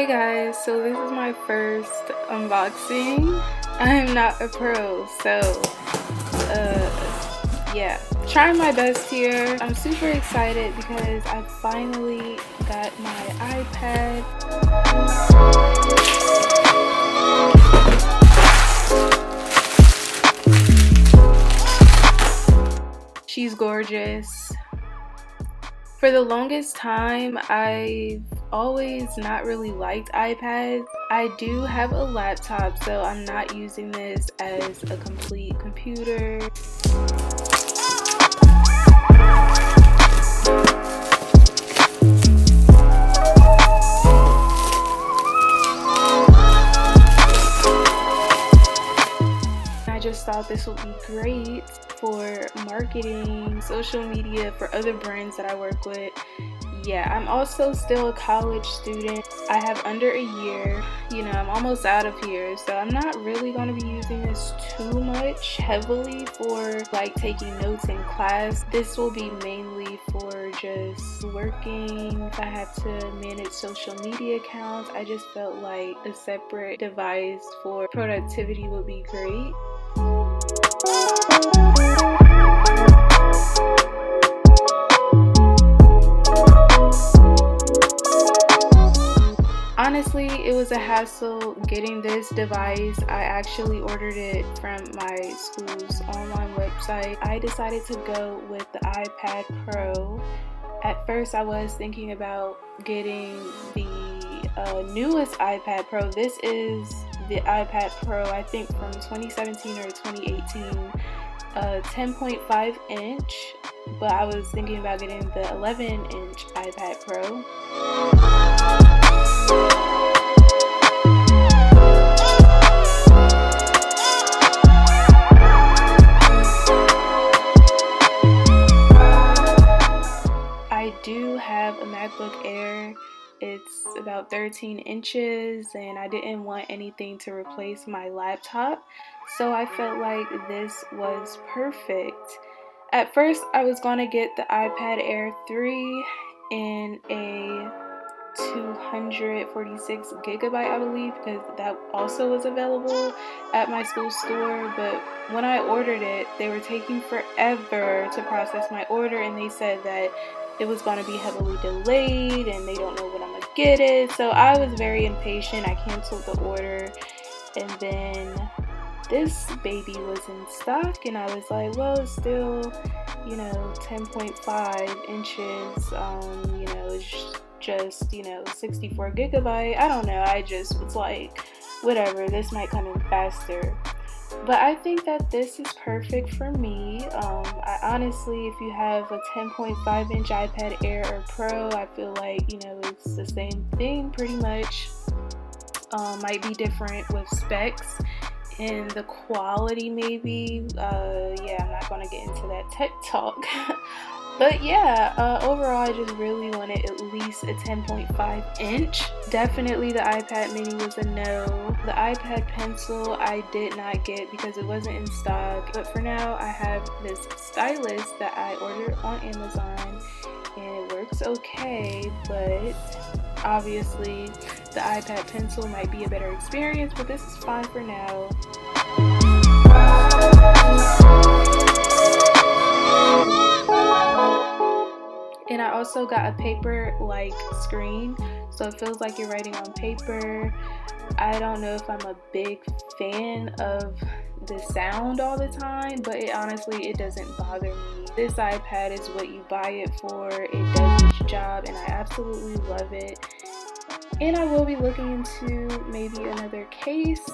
Hey guys, so this is my first unboxing. I am not a pro, so yeah, trying my best here. I'm super excited because I finally got my iPad. She's gorgeous. For the longest time, I've always not really liked iPads. I do have a laptop, so I'm not using this as a complete computer. I just thought this would be great for marketing, social media, for other brands that I work with. Yeah, I'm also still a college student. I have under a year. I'm almost out of here, so I'm not really going to be using this too much heavily for like taking notes in class. This will be mainly for just working. If I have to manage social media accounts, I just felt like a separate device for productivity would be great. Honestly, it was a hassle getting this device. I actually ordered it from my school's online website. I decided to go with the iPad Pro. At first, I was thinking about getting the newest iPad Pro. This is the iPad Pro, I think from 2017 or 2018, 10.5 inch, but I was thinking about getting the 11-inch iPad Pro. I do have a MacBook Air. It's about 13 inches and I didn't want anything to replace my laptop, so I felt like this was perfect. At first I was going to get the iPad Air 3 in a 246 gigabyte, I believe, because that also was available at my school store. But when I ordered it, they were taking forever to process my order, and they said that it was going to be heavily delayed and they don't know when I'm gonna get it. So I was very impatient. I canceled the order, and then this baby was in stock and I was like, well, it's still 10.5 inches, it's just 64 gigabyte. I don't know, I just was like, whatever, this might come in faster. But I think that this is perfect for me. I honestly, if you have a 10.5 inch iPad Air or Pro, I feel like it's the same thing pretty much. Might be different with specs and the quality maybe. Yeah, I'm not gonna get into that tech talk. But yeah, overall I just really wanted at least a 10.5 inch. Definitely the iPad mini was a no. The iPad pencil I did not get because it wasn't in stock. But for now I have this stylus that I ordered on Amazon and it works okay, but obviously the iPad pencil might be a better experience, but this is fine for now. And I also got a paper-like screen, so it feels like you're writing on paper. I don't know if I'm a big fan of the sound all the time, but it doesn't bother me. This iPad is what you buy it for. It does its job and I absolutely love it. And I will be looking into maybe another case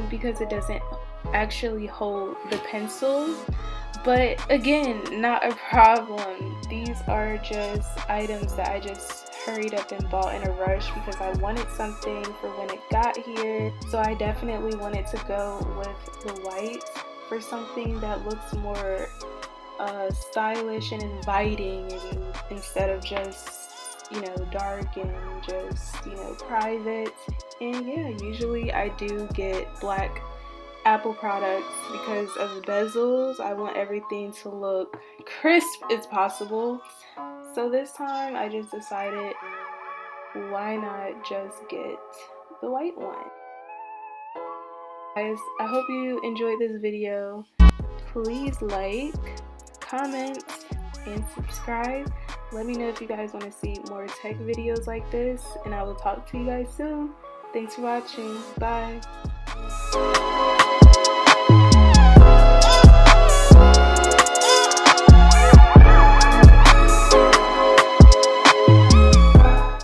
because it doesn't actually hold the pencil. But again, not a problem. These are just items that I just hurried up and bought in a rush because I wanted something for when it got here. So I definitely wanted to go with the white for something that looks more stylish and inviting, and instead of just dark and just private. And yeah, usually I do get black Apple products because of the bezels. I want everything to look crisp as possible. So this time I just decided why not just get the white one? Guys, I hope you enjoyed this video. Please like, comment, and subscribe. Let me know if you guys want to see more tech videos like this, and I will talk to you guys soon. Thanks for watching. Bye.